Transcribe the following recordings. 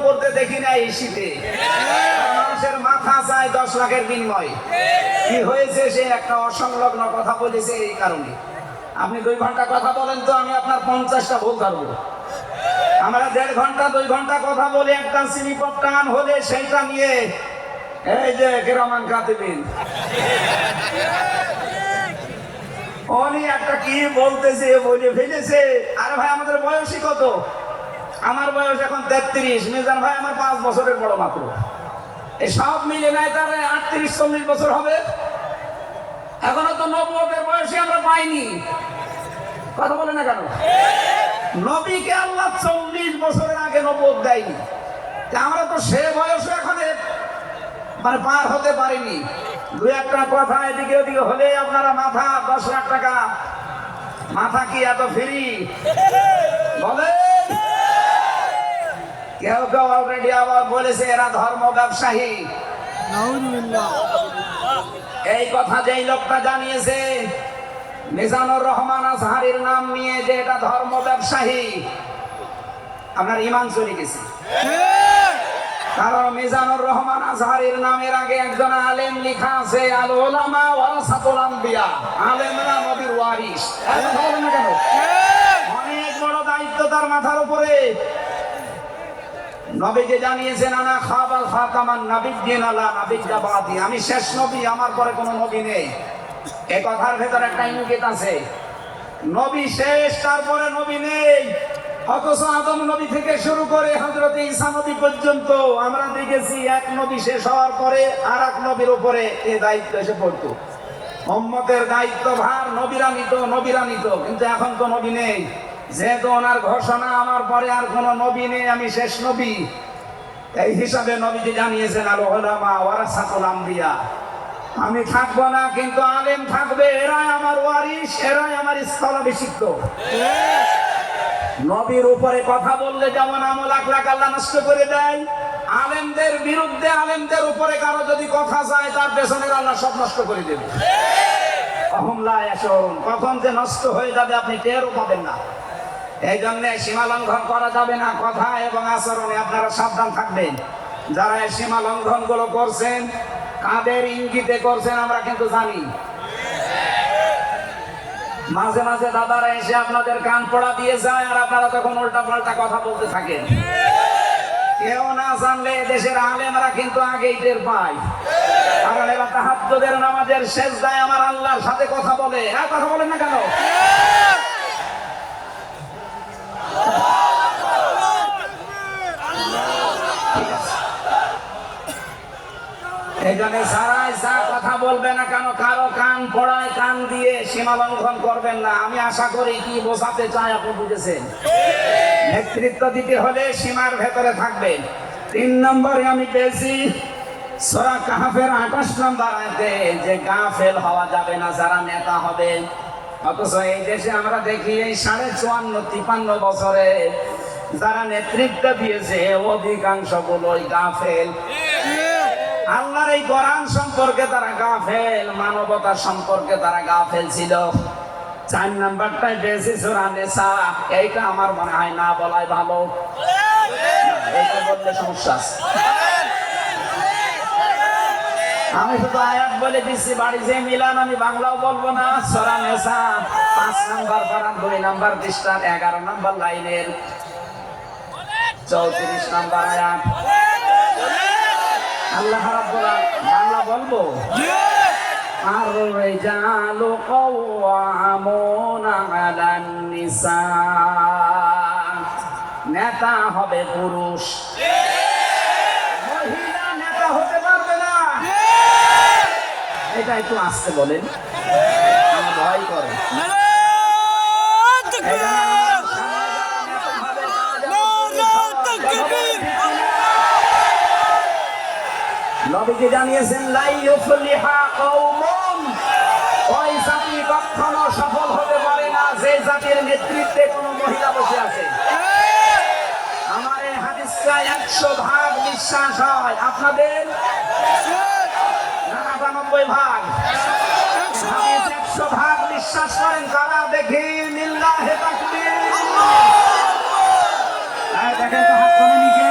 পড়তে দেখি না এই শীতে। মানুষের মাথা চায় 10 লাখের বিনিময়। কি হয়েছে? সে একটা অসংলগ্ন কথা বলেছে এই কারণে। আপনি 2 ঘন্টা কথা বলেন তো আমি আপনার 50টা ভুল ধরবো। আমরা 1.5 ঘন্টা 2 ঘন্টা কথা বলে একটা সিনিপপ টান হলে সেইটা নিয়ে এই যে কেরামান কাতিবিন উনি একটা কি বলতেছে বলে ফেলেছে। আরে ভাই আমাদের বয়সই কত? আমার বয়স এখন 33, মিজান ভাই আমার 5 বছরের বড় মাত্র। এই সব মিলে নাই তার 38-40 বছর হবে। এখনো তো নবুয়তের বয়সে আমরা পাইনি। কথা বলে না কেন? নবীকে আল্লাহ 40 বছরের আগে নবুয়ত দেয়নি। আমরা তো সে বয়সে এখন মানে পার হতে পারিনি। 2-1টা কথা এদিকে ওদিকে হলে আপনারা মাথা 10 লাখ টাকা। মাথা কি এত ফ্রি? বলেন। কেউ কেউ অলরেডি আবার বলেছে এরা ধর্ম ব্যবসায়ী। এই কথা যেই লোকটা জানিয়েছে মিজানুর রহমান আজহারীর নাম নিয়ে যে এটা ধর্ম ব্যবসায়ী, আপনার ঈমান চলে গেছে। কারণ মিজানুর রহমান আজহারীর নামের আগে একজন আলেম লেখা আছে, আল উলামা ওয়ারাসাতুল আম্বিয়া, আলেমরা নবীর ওয়ারিস। বলেন না কেন? অনেক বড় দায়িত্ব তার মাথার উপরে। নবীকে জানিয়েছেন আনা খাবাল খাতামান নাবিয়্যিন আলা নাবিয়্যা বাদি, আমি শেষ নবী, আমার পরে কোনো নবী নেই। এই কথার ভেতর একটা ইঙ্গিত আছে, নবী শেষ, তারপরে নবী নেই। অথচ আদম নবী থেকে শুরু করে হযরত ঈসা নবী পর্যন্ত আমরা দেখেছি এক নবী শেষ হওয়ার পরে আর এক নবীর উপরে এই দায়িত্ব এসে পড়তো। উম্মতের দায়িত্ব ভার নবীরা নিত, কিন্তু এখন তো নবী নেই। যেহেতু ওনার ঘোষণা আমার পরে আর কোনো নবী নেই, আমি শেষ নবী, এই হিসাবে নবীজি জানিয়েছেন আল উলামা ওয়ারাসাতুল আম্বিয়া, আমি থাকবো না কিন্তু আলেম থাকবে, এরাই আমার ওয়ারিস, এরাই আমার স্থলাভিষিক্ত। নবীর উপরে কথা বললে যেমন আমল আখলাক আল্লাহ নষ্ট করে দেয়, আলেমদের বিরুদ্ধে আলেমদের উপরে কারো যদি কথা যায় তার পেছনের আল্লাহ সব নষ্ট করে দেবে। কখন যে নষ্ট হয়ে যাবে আপনি টেরও পাবেন না। এই জন্য সীমা লঙ্ঘন করা যাবে না, কথা এবং আচরণে আপনারা সাবধান থাকবেন। যারা এই সীমা লঙ্ঘন গুলো করছেন, কাদের ইঙ্গিতে করছেন আমরা কিন্তু জানি। মাঝে মাঝে দাদারা এসে আপনাদের কান পড়া দিয়ে যায় আর আপনারা তখন উল্টা পাল্টা কথা বলতে থাকেন। কেউ না জানলে দেশের আলেমরা কিন্তু আগেই টের পায়। কারণ এরা তাহাজ্জুদের নামাজের সেজদায় আমার আল্লাহর সাথে কথা বলে। কথা বলেন না কেন? এই জন্য সারাই যা কথা বলবে না কেন, কারো কান পড়ায় কান দিয়ে সীমা লঙ্ঘন করবেন না। আমি আশা করি কি বোঝাতে চাই আপনি বুঝেছেন। নেতৃত্ব দিতে হলে সীমার ভেতরে থাকবেন। 3 নম্বরে আমি পেয়েছি সূরা কাহফের 28 নম্বর আয়াতে যে গাফেল হওয়া যাবে না যারা নেতা হবে। অথচ এই দেশে আমরা দেখি এই 54-53 বছরে যারা নেতৃত্ব দিয়েছে অধিকাংশ গুলোই গাফেল। আল্লাহর এই কোরআন সম্পর্কে তারা গাফেল, মানবতা সম্পর্কে তারা গাফেল ছিল। 4 নাম্বারটাই পেয়েছি সূরা নিসা। এইটা আমার মনে হয় না বলাই ভালো, এটা বললে সমস্যা আছে। আমি শুধু আয়াত বলে দিচ্ছি, বাড়ি যে মিলান আমি বাংলাও বলবো না। সূরা নিসা 5 নাম্বার পারা 2 নাম্বার পৃষ্ঠার 11 নাম্বার লাইনের 34 নাম্বার আয়াত। আল্লাহ রাব্বুল আলামিন, বাংলা বলবো, আর-রিজালু কাওয়ামুনা আলান নিসা, নেতা হবে পুরুষ, মহিলা নেতা হতে পারবে না। এটা একটু আস্তে বলেন, আমার ভয় করে। নবীজি জানিয়েছেন লা ইউফলিহা কওমুন, ওই জাতি কখনো সফল হতে পারে না যে জাতির নেতৃত্বে কোনো মহিলা বসে আছে। আমার এই হাদিসটা 100% বিশ্বাস হয়, আপনাদের 99 ভাগ। 100% বিশ্বাস করেন কারা? দেখি লিল্লাহি তাকবীর। দেখেন তো হাত কমে নিকে।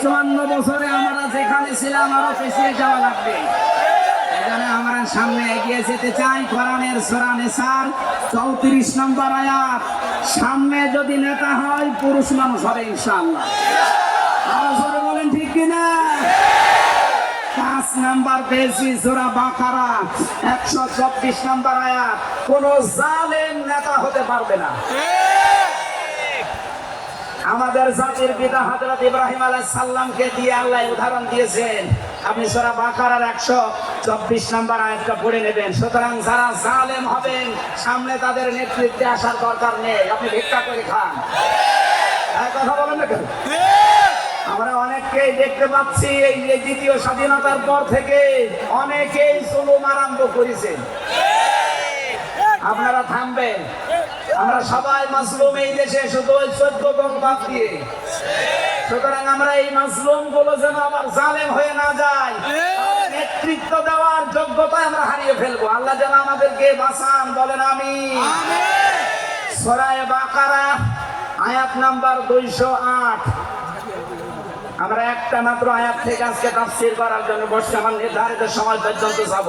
54 বছরে আমরা যেখানে ছিলাম আরো পিছিয়ে যাওয়া লাগবে। এখানে আমরা সামনে এগিয়ে যেতে চাই। কোরআনের সূরা নিসার 34 নম্বর আয়াত, সামনে যদি নেতা হয় পুরুষ মানুষ হবে ইনশাআল্লাহ। আরো জোরে বলেন ঠিক কিনা? 5 নাম্বার পেয়েছি সূরা বাকারা 124 নম্বর আয়াত, কোন জালেম নেতা হতে পারবে না। আমাদের জাতির পিতা হযরত ইব্রাহিম আলাইহিস সালামকে দিয়ে আল্লাহ উদাহরণ দিয়েছেন। আপনি সূরা বাকারার 124 নম্বর আয়াতটা পড়ে নেবেন। সুতরাং যারা জালেম হবেন সামনে তাদের নেতৃত্বে আসার দরকার নেই, আপনি ভিক্ষা করে খান। কথা বলেন না কেন? আমরা অনেককেই দেখতে পাচ্ছি এই যে দ্বিতীয় স্বাধীনতার পর থেকে অনেকেই জুলুম আরম্ভ করেছেন। আপনারা থামবেন? আমরা সবাই মাজলুম এই দেশে, শুধু ওই 14 জন বাদ দিয়ে। সুতরাং আমরা এই মাজলুম গুলো যেন আবার জালেম হয়ে না যায়, নেতৃত্ব দেওয়ার যোগ্যতা আমরা হারিয়ে ফেলবো। আল্লাহ যেন আমাদেরকে বাঁচান, বলেন আমিন। সূরা বাকারা আয়াত নাম্বার 208। আমরা একটা মাত্র আয়াত থেকে আজকে তাফসীর করার জন্য বসে আমার নির্ধারিত সময় পর্যন্ত যাব।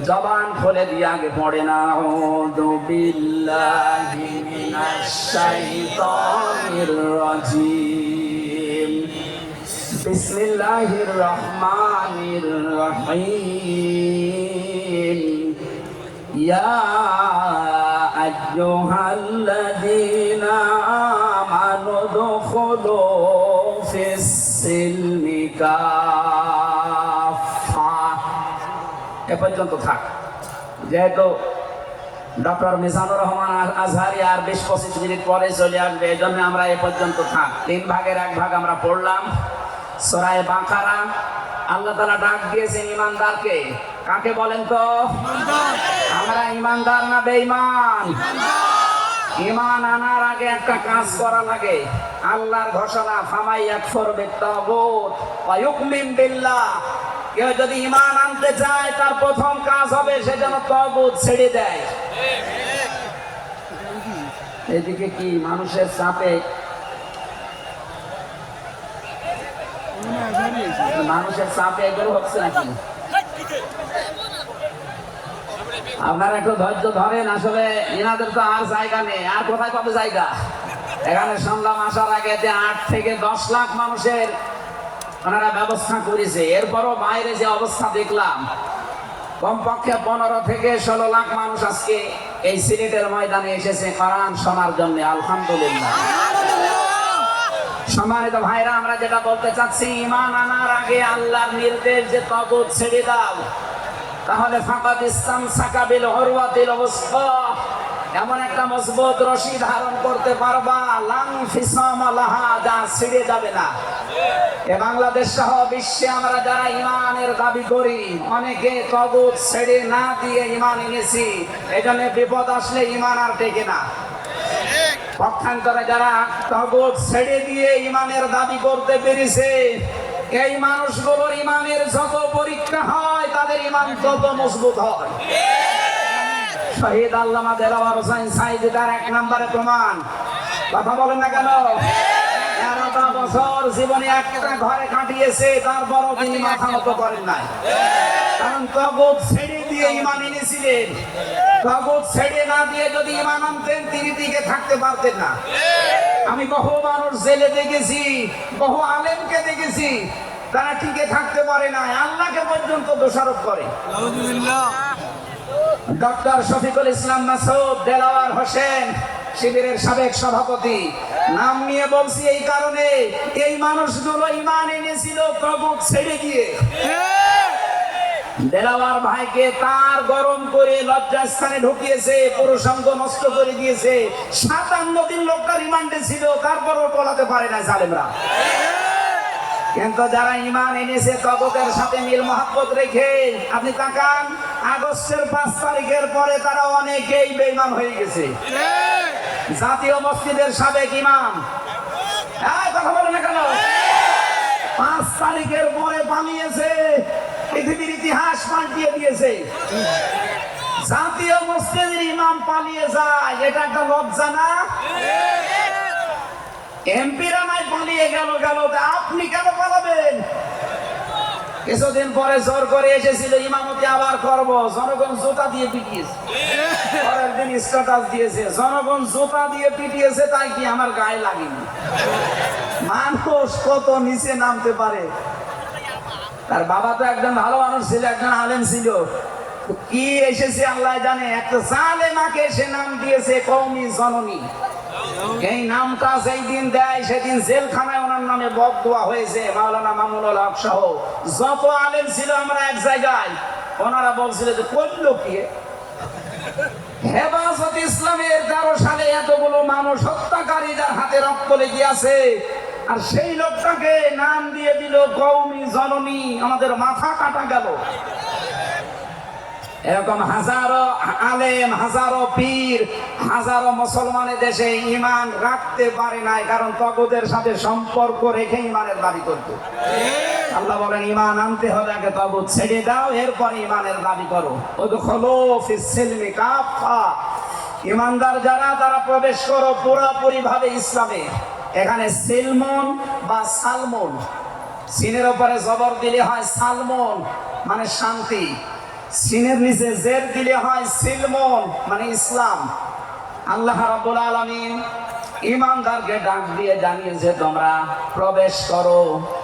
জবান খুলে দিয়ে আগে পড়ে না, আউযু বিল্লাহি মিনাশ শাইতানির রাজিম, বিসমিল্লাহির রহমানির রহিম, ইয়া আইয়ুহাল্লাযীনা আমানু দুখুলু ফিস সিলমি কাফা। এ পর্যন্ত থাক। যেহেতু ডক্টর মিজানুর রহমান আজহারি আর 20-25 মিনিট পরে চলে আসবে, এই জন্য আমরা এ পর্যন্ত থাক। 3 ভাগের 1 ভাগ আমরা পড়লাম। সূরা বাকারা আল্লাহ তাআলা ডাক দিয়েছেন ঈমানদারকে। কাকে বলেন তো? আমরা ঈমানদার না বেঈমান? ঈমান আনার আগে একটা কাজ করা লাগে। আল্লাহর ঘোষণা, ফামাই ইয়াকফুর বিত-তাগুত ওয়া ইউমিন বিল্লাহ। কেউ যদি ঈমান আনতে চায় তার প্রথম কাজ হবে সে যেন তাগুত ছেড়ে দেয়। এদিকে কি মানুষের চাপে, এগুলো হচ্ছে নাকি? আপনারা একটু ধৈর্য ধরেন। আসলে এনাদের তো আর জায়গা নেই, আর কোথায় পাবে জায়গা? এখানে শুনলাম আসার আগে 8 থেকে 10 লাখ মানুষের ওনারা ব্যবস্থা করেছে। এরপরও বাইরে যে অবস্থা দেখলাম, কমপক্ষে 15 থেকে 16 লাখ মানুষ আজকে এই সিলেটের ময়দানে এসেছে কোরআন শোনার জন্য। আলহামদুলিল্লাহ। সম্মানিত ভাইরা, আমরা যেটা বলতে চাচ্ছি, ঈমান আনার আগে আল্লাহর নির্দেশ যে তাগুত ছেড়ে দাও, তাহলে ফাকাদ ইসতামসাকা বিল উরওয়াতিল ওয়াসফা, এমন একটা মজবুত রশি ধারণ করতে পারবা, লান ফিসামা লাহা, যা ছিঁড়ে যাবে না। এ বাংলাদেশ সহ বিশ্বে আমরা যারা ঈমানের দাবি করি, অনেকে তাগুত ছেড়ে না দিয়ে ঈমান এনেছি। এজন্য বিপদ আসলে ঈমান আর টেকে না। পক্ষান্তরে যারা তাগুত ছেড়ে দিয়ে ঈমানের দাবি করতে পেরেছে, এই মানুষগুলোর ঈমানের যত পরীক্ষা হয় তাদের ঈমান তত মজবুত হয়। শহীদ আল্লামা দেলাওয়ার হোসেন সাঈদী তার 1 নম্বরে প্রমাণ। কথা বলেন না কেন? 13টা বছর জীবনে একটা ঘরে কাটিয়েছে, তারপরও তিনি মাথা নত করেন নাই। কারণ তাগুত ছেড়ে দিয়ে ঈমান এনেছিলেন। তাগুত ছেড়ে না দিয়ে যদি ঈমান আনতেন তিনি টিকে থাকতে পারতেন না। আমি বহু মানুষ জেলে দেখেছি, বহু আলেমকে দেখেছি, তারা টিকে থাকতে পারে না, আল্লাহকে পর্যন্ত দোষারোপ করে। ডক্টর শফিকুল ইসলাম মাসুদ দেলাওয়ার হোসেন শিবিরের সাবেক সভাপতি, নাম নিয়ে বলছি এই কারণে, এই মানুষগুলো ঈমান এনেছিল তাগুত ছেড়ে গিয়ে। দেলাওয়ার ভাইকে তার গরম করে লজ্জাস্থানে ঢুকিয়েছে, পুরুষাঙ্গ নষ্ট করে দিয়েছে। 57 দিন লোকটা রিমান্ডে ছিল, তারপরও টলাতে পারে না জালেমরা। কিন্তু যারা ঈমান এনেছে তাগুতের সাথে মিল মহব্বত রেখে, আপনি তাকান, আগস্টের 5 তারিখের পরে তারা অনেকেই বেঈমান হয়ে গেছে। জাতীয় মসজিদের সাবেক ইমাম, কথা বলে না কেন? 5 তারিখের পরে পালিয়েছে। পৃথিবীর ইতিহাস দিয়ে দিয়েছে। জাতীয় মসজিদের ইমাম পালিয়ে যায়, এটা একটা লজ্জা না? এমপিরা নাই পালিয়ে গেল, আপনি কেন পালাবেন? কিছুদিন পরে জোর করে এসেছিল ইমামতি আবার করব, জনগণ জুতা দিয়ে পিটিয়েছে। পরের দিন স্ট্যাটাস দিয়েছে, জনগণ জুতা দিয়ে পিটিয়েছে, তাই কি আমার গায়ে লাগেনি? মানুষ কত নিচে নামতে পারে। তার বাবা তো একজন ভালো মানুষ ছিল, একজন আলেম ছিল, কি এসেছে আল্লাহ জানে। একটা জালেমাকে সে নাম দিয়েছে কওমি জননী। এই নামটা যেই দিন দেয় সেদিন জেলখানায় ওনার নামে বদদোয়া হয়েছে। মাওলানা মামুনুল হক সহ যত আলেম ছিল আমরা এক জায়গায়, ওনারা বলছিল যে করলো কি? হেফাজত ইসলামের 13 সালে এতগুলো মানুষ হত্যাকারী যার হাতে রক্ত লেগে আছে, আর সেই লোকটাকে নাম দিয়ে দিল কওমি জননী। আমাদের মাথা কাটা গেল। এরকম হাজারো আলেম, হাজারো পীর, হাজারো মুসলমানের দেশে ঈমান রাখতে পারে নাই, কারণ তগুতের সাথে সম্পর্ক রেখে ঈমানের দাবি করত। আল্লাহ বলেন ঈমান আনতে হলে আগে তগুত ছেড়ে দাও, এরপর ঈমানের দাবি করো। উদখুলু ফিস সিলমি কাফা, ঈমানদার যারা তারা প্রবেশ করো পুরোপুরি ভাবে ইসলামে। এখানে সিলমন বা সালমন, সিনের উপরে জবর দিলে হয় সালমন মানে শান্তি, সিনের নিচে জের দিলে হয় সিলমন মানে ইসলাম। আল্লাহ রাব্বুল আলামিন ঈমানদারকে ডাক দিয়ে জানিয়েছে তোমরা প্রবেশ করো,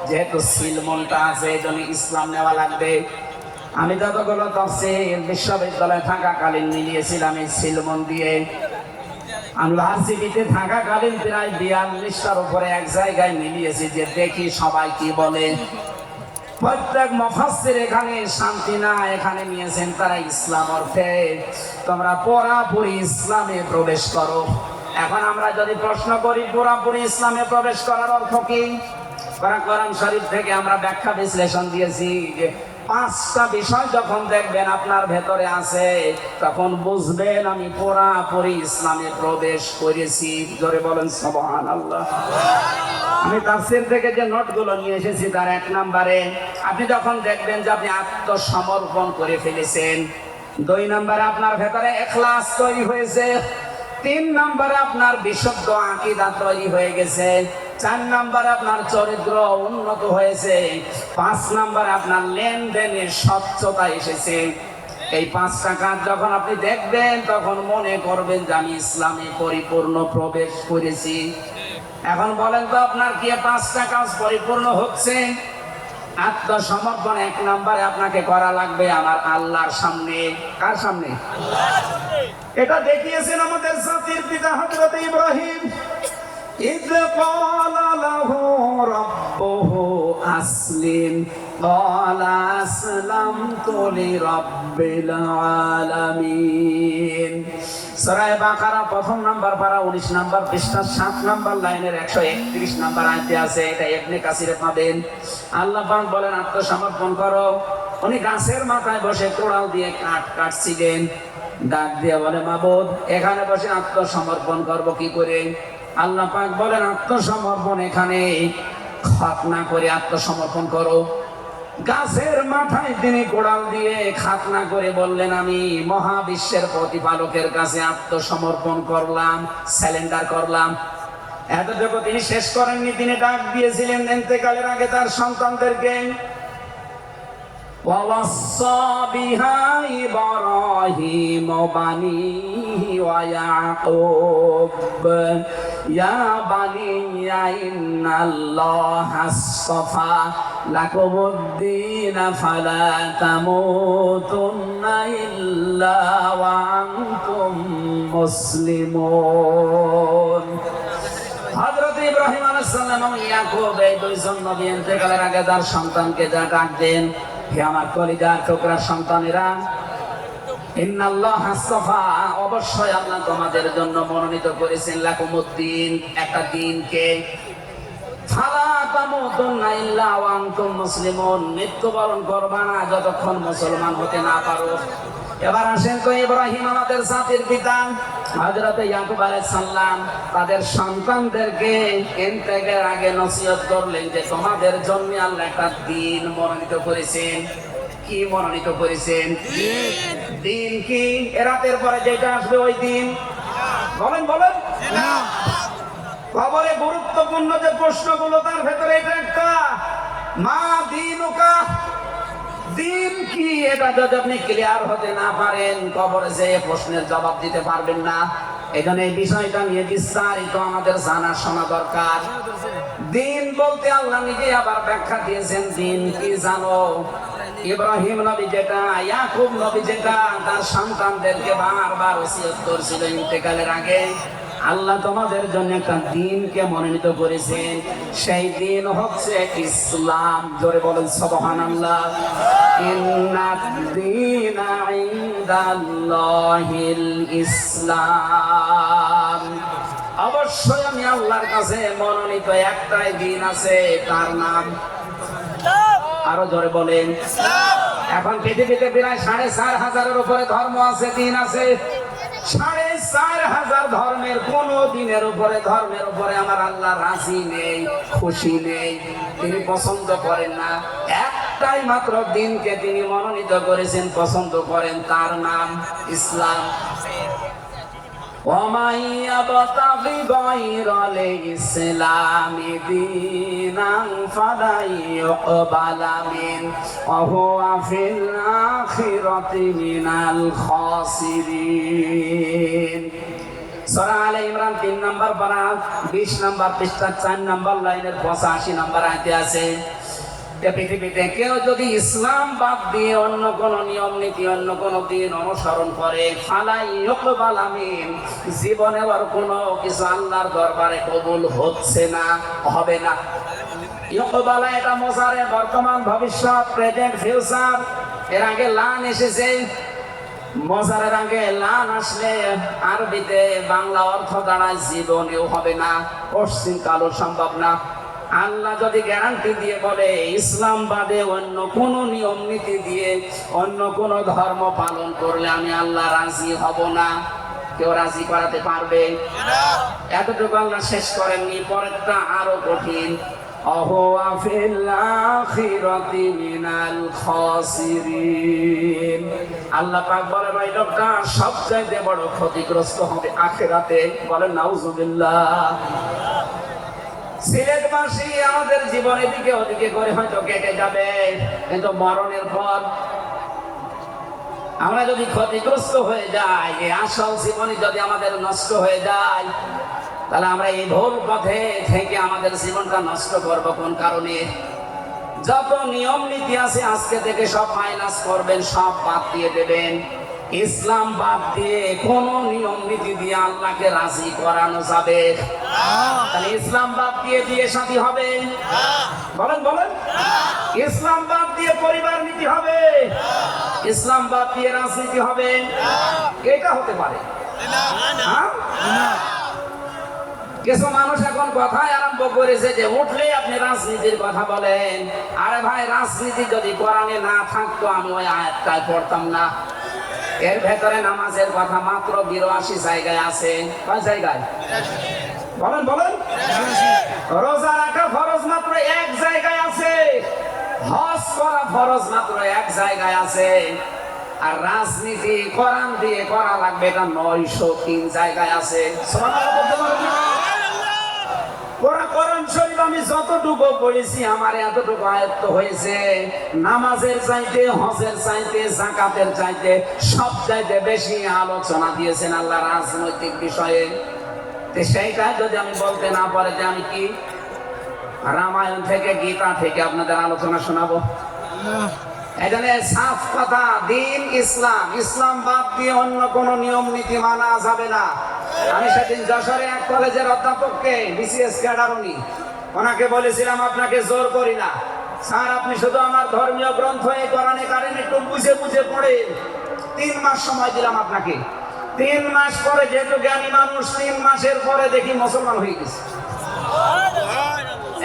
যেহেতু সিলমনটা আছে এজন্য ইসলাম নেওয়া লাগবে। আমি যতগুলো তাফসীর বিশ্ববিদ্যালয়ে থাকাকালীন মিলিয়েছিলাম এই সিলমন দিয়ে। আমি ভার্সিটিতে থাকাকালীন প্রায় 42টার উপরে এক জায়গায় মিলিয়েছি, যে দেখি সবাই কি বলে। প্রত্যেক মুফাসসির এখানে শান্তি না এখানে নিয়েছেন তারা ইসলাম অর্থে তোমরা পুরোপুরি ইসলামে প্রবেশ করো। এখন আমরা যদি প্রশ্ন করি পুরোপুরি ইসলামে প্রবেশ করার অর্থ কি, কোরআন শরীফ থেকে আমরা ব্যাখ্যা বিশ্লেষণ দিয়েছি যে 5টা বিষয় যখন দেখবেন আপনার ভেতরে আছে, তখন বুঝবেন আমি পুরোপুরি ইসলামে প্রবেশ করেছি। জোরে বলেন সুবহানাল্লাহ। আমি তাফসীর থেকে যে নোটগুলো নিয়ে এসেছি তার 1 নম্বরে আপনি যখন দেখবেন যে আপনি আত্মসমর্পণ করে ফেলেছেন, 2 নম্বরে আপনার ভেতরে ইখলাস তৈরি হয়েছে, 3 নম্বরে আপনার বিশুদ্ধ আকীদা তৈরি হয়ে গেছে, 4 নম্বরে আপনার চরিত্র উন্নত হয়েছে, 5 নম্বরে আপনার লেনদেনের স্বচ্ছতা এসেছে। এই 5টা কাজ যখন আপনি দেখবেন তখন মনে করবেন যে আমি ইসলামে পরিপূর্ণ প্রবেশ করেছি। এখন বলেন তো আপনার কি 5টা কাজ পরিপূর্ণ হচ্ছে? আত্মসমর্পণ 1 নম্বরে আপনাকে করা লাগবে আমার আল্লাহর সামনে। কার সামনে? এটা দেখিয়েছেন আমাদের জাতির পিতা হযরত ইব্রাহিম। إذ قال له ربه أسلم قال أسلمت لرب العالمين। সূরা বাকারা 1ম নাম্বার পারা 19 নাম্বার পৃষ্ঠা 7 নাম্বার লাইনের 131 নাম্বার আয়াতে আছে। এটা ইবনে কাসিরে পাবেন। আল্লাহ পাক বলেন আত্মসমর্পণ করো। উনি গাছের মাথায় বসে কোড়াল দিয়ে কাঠ কাটছিলেন, ডাক দিয়ে বলে মাবুদ এখানে বসে আত্মসমর্পণ করব কি করে? আল্লাহ পাক বলেন আত্মসমর্পণ এখানে খাতনা করে আত্মসমর্পণ করো। গাছের মাথায় তিনি কোড়াল দিয়ে খাতনা করে বললেন আমি মহাবিশ্বের প্রতিপালকের কাছে আত্মসমর্পণ করলাম, স্যালেন্ডার করলাম। এতটুকু তিনি শেষ করেননি, তিনি ডাক দিয়েছিলেন ইন্তেকালের আগে তার সন্তানদেরকে, ووصى بها إبراهيم بنيه ويعقوب يا بني إن الله اصطفى لكم الدين فلا تموتن إلا وأنتم مسلمون। হযরত ইব্রাহিম আলাইহিস সালাম এবং ইয়াকুব এই 2 জন নবী ইন্তেকালের আগে তার সন্তানকে যা ডাক দেন, হে আমার কলিজার টুকরা সন্তানেরা, ইন্নাল্লাহা আসতাফা, অবশ্যই আল্লাহ তোমাদের জন্য মনোনীত করেছেন লাকুমুদ্দিন, একটা দিনকে, ফালা তামুতুন্না ইল্লা ওয়া আনতুম মুসলিমুন, মৃত্যুবরণ করবা না যতক্ষণ মুসলমান হতে না পারো। এবার আসেন তো ইব্রাহিম আমাদের জাতির পিতা, হযরত ইয়াকুব আলাইহিস সালাম তাদের সন্তানদেরকে ইন্তেকালের আগে নসিহত করলেন যে তোমাদের জন্য আল্লাহ একটা দিন মনোনীত করেছেন। কি মনোনীত করেছেন? দিন কি? রাতের পরে যেটা আসবে ওই দিন? বলেন বলেন। খবরে গুরুত্বপূর্ণ যে প্রশ্নগুলো তার ভেতরে এটা একটা, মা দিনুকা, দিন কি? এটা যদি আপনি ক্লিয়ার হতে না পারেন, কবরে যে প্রশ্নের জবাব দিতে পারবেন না। এখানে এই বিষয়টা নিয়ে বিস্তারিত আমাদের জানা শোনা দরকার। দিন বলতে আল্লাহ নিজে আবার ব্যাখ্যা দিয়েছেন। দিন কি জানো? ইব্রাহিম নবী যেটা, ইয়াকুব নবী যেটা তার সন্তানদেরকে বারবার ওসিয়ত করছিল ইন্তেকালের আগে, আল্লাহ তোমাদের জন্য একটা দিনকে মনোনীত করেছেন। সেই দিন হচ্ছে ইসলাম। জোরে বলেন সুবহানাল্লাহ। ইন্নাদ-দীনা ইনদাল্লাহিল ইসলাম। অবশ্যই আমি আল্লাহর কাছে মনোনীত একটাই দিন আছে, তার নাম, আরো জোরে বলেন। এখন পৃথিবীতে প্রায় ৪৫০০০-এর উপরে ধর্ম আছে, দিন আছে। ৪৫০০০ ধর্মের কোন দিনের উপরে, ধর্মের উপরে আমার আল্লাহ রাজি নেই, খুশি নেই, তিনি পছন্দ করেন না। একটাই মাত্র দিনকে তিনি মনোনীত করেছেন, পছন্দ করেন, তার নাম ইসলাম। وَمَن يَبْتَغِ غَيْرَ الْإِسْلَامِ دِينًا فَلَن يُقْبَلَ مِنْهُ وَهُوَ فِي الْآخِرَةِ مِنَ الْخَاسِرِينَ। সূরা আলে ইমরান ৩ নম্বর পারা ২০ নম্বর পৃষ্ঠা ৪ নম্বর লাইনের ৮৫ নম্বর আয়াতে আছে, পৃথিবীতে কেউ যদি ইসলাম বাদ দিয়ে অন্য কোন নিয়ম নীতি, অন্য কোন দিন অনুসরণ করে, ফালাই ইউকবাল মিন, জীবনে আর কোনো কিছু আল্লাহর দরবারে কবুল হচ্ছে না, হবে না। ইউকবালা এটা মুজারে, বর্তমান, ভবিষ্যৎ, প্রেজেন্ট, ফিউচার। এর আগে লান এসেছে, মজারের আগে লান আসলে আরবিতে বাংলা অর্থ দাঁড়ায় জীবনেও হবে না, পশ্চিম কালও সম্ভব না। আল্লাহ যদি গ্যারান্টি দিয়ে বলে ইসলাম বাদে অন্য কোন নিয়ম নীতি দিয়ে অন্য কোন ধর্ম পালন করলে আমি আল্লাহ রাজি হব না, কেউ রাজি করাতে পারবে? এতটুকু আল্লাহ শেষ করেননি, পরেরটা আরো কঠিন। অহুয়া ফিল আখিরাতি মিনাল খাসিরিন। আল্লাহ পাক বলে ভাই লোকটা সবচাইতে বড় ক্ষতিগ্রস্ত হবে আখিরাতে। বলেন নাউজুবিল্লাহ। সিলেটবাসী আমাদের জীবন এদিকে ওদিকে করে হয়তো কেটে যাবে, কিন্তু মরণের পর আমরা যদি ক্ষতিগ্রস্ত হয়ে যাই, এই আসল জীবনে যদি আমাদের নষ্ট হয়ে যায়, তাহলে আমরা এই ভুল পথে থেকে আমাদের জীবনটা নষ্ট করব কোন কারণে? যত নিয়ম নীতি আছে আজকে থেকে সব মাইনাস করবেন, সব বাদ দিয়ে দেবেন। ইসলাম বাদ দিয়ে কোন নিয়ম নীতি দিয়ে আল্লাহকে রাজি করানো যাবে? তাহলে ইসলাম বাদ দিয়ে বিয়ে শাদী হবে? বলেন বলেন। ইসলাম বাদ দিয়ে পরিবার নীতি হবে? ইসলাম বাদ দিয়ে রাজনীতি হবে? এটা হতে পারে? কিছু মানুষ এখন কথাই আরম্ভ করেছে যে উঠলেই আপনি রাজনীতির কথা বলেন। আরে ভাই, রাজনীতি যদি কোরআনে না থাকতো আমি ওই আয়াতটাই পড়তাম না। এর ভেতরে নামাজের কথা মাত্র ৮২ জায়গায় আছে। কয় জায়গায়? বলেন বলেন। রোজা রাখা ফরজ মাত্র এক জায়গায় আছে। হজ করা ফরজ মাত্র এক জায়গায় আছে। আর রাজনীতি কোরআন দিয়ে করা লাগবে এটা ৯০৩ জায়গায় আছে। কোরআন শরীফ আমি যতটুকু পড়েছি আমার এতটুকু আয়ত্ত হয়েছে। নামাজের চাইতে, হজের চাইতে, যাকাতের চাইতে সব চাইতে বেশি আলোচনা দিয়েছেন আল্লাহ রাজনৈতিক বিষয়ে। সেইটা যদি আমি বলতে না পারে যে আমি কি রামায়ণ থেকে, গীতা থেকে আপনাদের আলোচনা শোনাবো? এখানে সাফ কথা, দিন ইসলাম। ইসলাম বাদ দিয়ে অন্য কোন নিয়ম নীতি মানা যাবে না। আমি সেদিন যশোরে এক কলেজের অধ্যাপককে, বিসিএস ক্যাডার উনি, ওনাকে বলেছিলাম আপনাকে জোর করি না স্যার, আপনি শুধু আমার ধর্মীয় গ্রন্থ এই কোরআনে কারিম একটু বুঝে বুঝে পড়েন। ৩ মাস সময় দিলাম আপনাকে। ৩ মাস পরে, যেহেতু জ্ঞানী মানুষ, ৩ মাসের পরে দেখি মুসলমান হয়ে গেছে।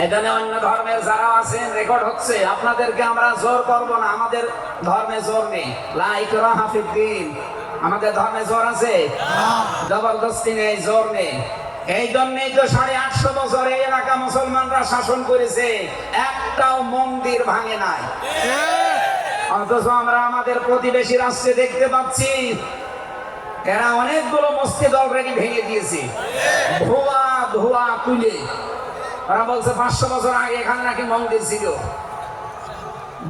এখানে অন্য ধর্মের যারা আছেন রেকর্ড হচ্ছে, আপনাদেরকে আমরা জোর করব না, আমাদের ধর্মে জোর নেই। লা ইকরাহা ফিদ্দীন, আমাদের ধর্মে জোর আছে? জবরদস্তি নেই, জোর নেই। এই জন্যই তো ৮৫০ বছর এই এলাকা মুসলমানরা শাসন করেছে, একটাও মন্দির ভাঙে নাই। অথচ আমরা আমাদের প্রতিবেশী রাষ্ট্রে দেখতে পাচ্ছি এরা অনেকগুলো মসজিদ অলরেডি ভেঙে দিয়েছে, ধোয়া ধোয়া তুলে। ওরা বলছে 500 বছর আগে এখানে নাকি মন্দির ছিল।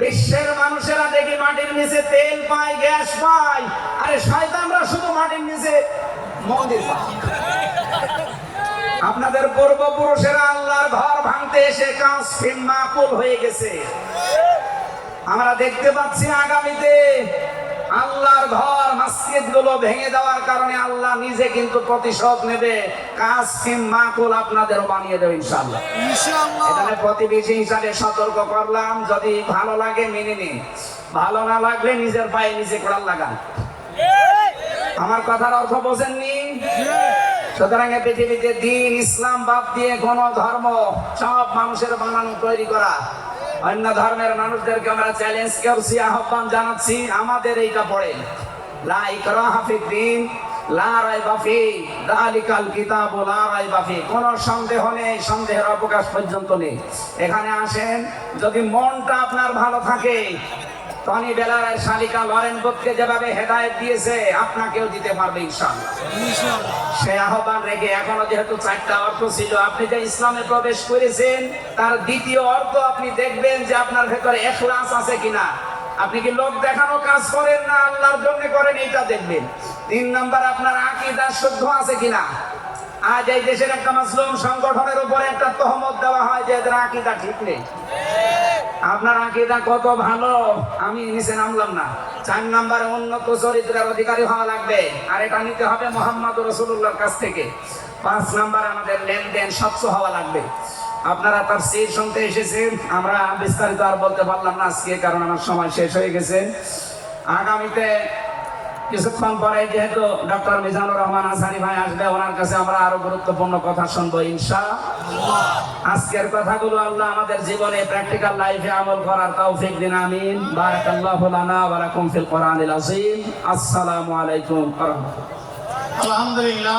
বিশ্বের মানুষেরা দেখি মাটির নিচে তেল পায়, গ্যাস পায়, আরে শয়তানরা শুধু মাটির নিচে মন্দির পায়। আপনাদের পূর্বপুরুষেরা আল্লাহর ঘর ভাঙতে এসে কাজ মাকুল হয়ে গেছে। আমরা দেখতে পাচ্ছি আগামীতে আল্লাহর ঘর মসজিদ গুলো ভেঙে দেওয়ার কারণে আল্লাহ নিজে কিন্তু প্রতিশোধ নেবে। কাজ মাকুল আপনাদেরও বানিয়ে দেবে ইনশাআল্লাহ। এখানে প্রতিবেশী হিসাবে সতর্ক করলাম, যদি ভালো লাগে মেনে নিন, ভালো না লাগলে নিজের পায়ে নিজে কোড়াল লাগান। আমার কথার অর্থ বোঝেননি? সুতরাং পৃথিবীতে দিন ইসলাম বাদ দিয়ে কোন ধর্ম সব মানুষের বানানো তৈরি করা। অন্য ধর্মের মানুষদেরকে আমরা চ্যালেঞ্জ করছি, আহ্বান জানাচ্ছি, আমাদের এইটা পড়ে লা ইকরাহা ফিদ্দিন লা রাইবা ফি যালিকাল কিতাবু লা রাইবা ফি। কোন সন্দেহ নেই, সন্দেহের অবকাশ পর্যন্ত নেই। এখানে আসেন, যদি মনটা আপনার ভালো থাকে, টনি বেলারের শালিকা লরেন বুথকে যেভাবে হেদায়েত দিয়েছে আপনাকেও দিতে পারবে ইনশাআল্লাহ। সে আহ্বান রেখে এখনো যেহেতু 4টা অর্থ ছিল, আপনি যে ইসলামে প্রবেশ করেছেন তার দ্বিতীয় অর্থ আপনি দেখবেন যে আপনার ভেতরে ইখলাস আছে কিনা। আপনি কি লোক দেখানো কাজ করেন না আল্লাহর জন্য করেন, এটা দেখবেন। 3 নাম্বার, আপনার আকীদা শুদ্ধ আছে কিনা। আজ এই দেশের একটা মুসলিম সংগঠনের উপরে একটা তহমত দেওয়া হয় যে এদের আকীদা ঠিক নেই। আপনার আকীদা কত ভালো, আমি নিচে নামলাম না। 4 নম্বরে উন্নত চরিত্রের অধিকারী হওয়া লাগবে, আর এটা নিতে হবে মুহাম্মদুর রাসূলুল্লাহর কাছ থেকে। 5 নম্বরে আমাদের লেনদেন স্বচ্ছ হওয়া লাগবে। আপনারা তাফসীর শুনতে এসেছেন, আমরা বিস্তারিত আর বলতে পারলাম না আজকে, কারণ আমার সময় শেষ হয়ে গেছে। আগামীতে কিছুক্ষণ পরে যেহেতু ডক্টর মিজানুর রহমান আসানি ভাই আসবে, ওনার কাছে আমরা আরো গুরুত্বপূর্ণ কথা শুনবো ইনশাআল্লাহ। আজকের কথাগুলো আল্লাহ আমাদের জীবনে প্র্যাকটিক্যাল লাইফে আমল করার তৌফিক দিন, আমিন। বারাকাল্লাহু লানা ওয়া লাকুম ফিল কোরআনিল আযীম। আসসালামু আলাইকুম ওয়া রাহমাতুল্লাহ। আলহামদুলিল্লাহ।